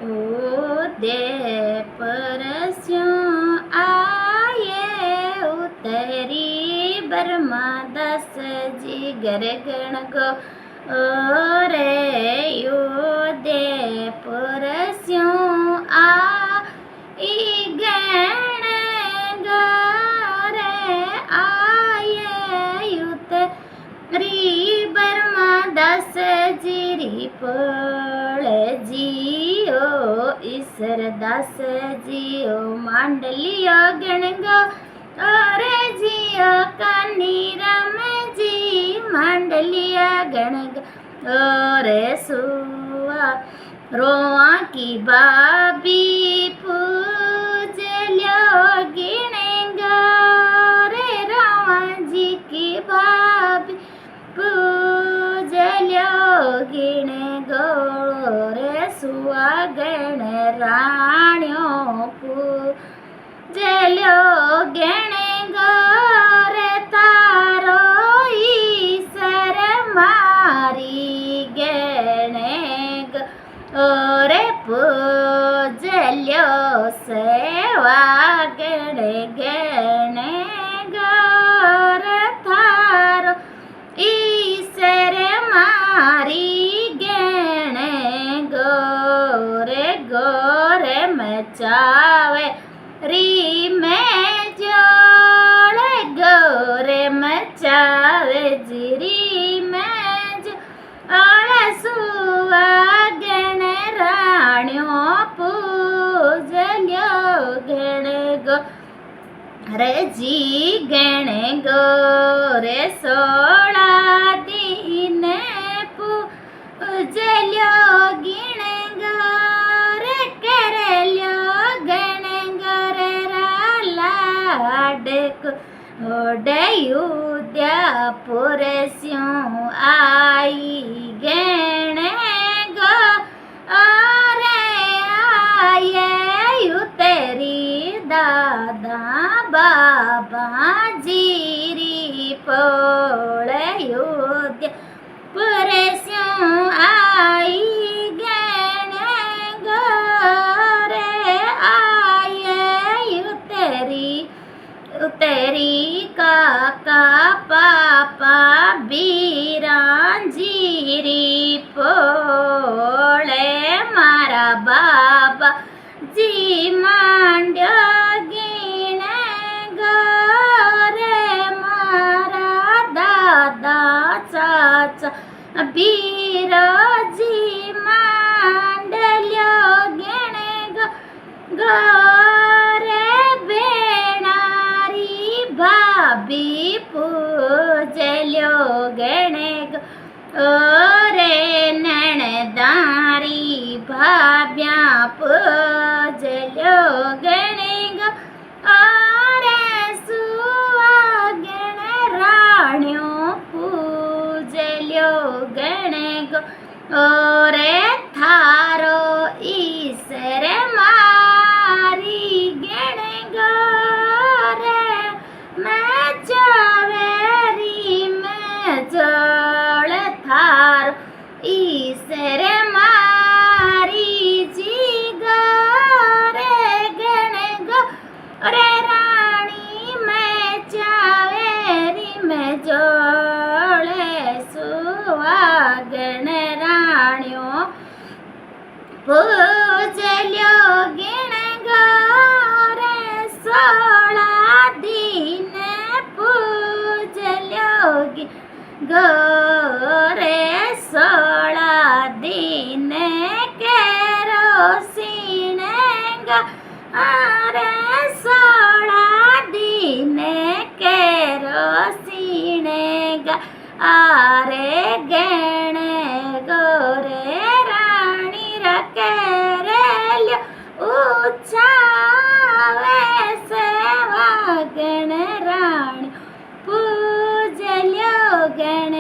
उदे परस्यों आये उतरी ब्रह्मदास जी घर गण गो रे उदे परस्यों गण गरे आये उतरी ब्रह्मदास जी पळ जियो ईश्वरदास जियो मांडलियो गण गो रे जियो कानी राम जी मांडलिया गण गो रे सुआ रोआ की बाबी पूज लो गिणेगा रे रोआ जी की बाबी पूज लो गिणे गो रे सुआ गण राण्यो पूज लो गणे गो रे तारो ईश्वर मारी गणे गो रे पूजल्यो सेवा गणे गणे गोर थारो ईश्वर मारी गणे गोरे मचावे री में जोड़ गोरे मचावे जिरी में जोड़ सुवा गण राण्यो पूजल्यो गण गो रे जी गण गो रे 16 दिन पूजल्यो गिण गो रे करल्यो गण गो रे लाडको ओडयुद्या पुरस्यों आई गण गो रे आये उतरी दादा बाबा जीरी पोळ युद्ध पुरस्यों आई गण गो रे आये उतरी काका पापा बीरान जीरी पोळे मारा बाबा जी मांड्यो गिण गो रे मारा दादा चाचा बीराजी मांडल्यो गिण गो रे बेणारी भाभी पूजल्यो गण गो रे नणदारी भाभ्या पूजल्यो गण गो रे सुवा गण राण्यो पूजल्यो गण गो रे थारो ईश्वर मारी गण गो रे मैं चावेरी मैं जोड़ थारो ईश्वर मारी जी गो रे गण गो रे राणी मैं चावेरी मैं जोड़े सुवा गण राण्यो पूजल्यो गिण गो रे 16 दिन पूजल्यो गो रे 16 दिन केरोसिन गो रे 16 दिन केरोसिन गो आरे गण गो रे राणी रकेरल्यो उछावे सेवा गण राणी पूजल्यो गण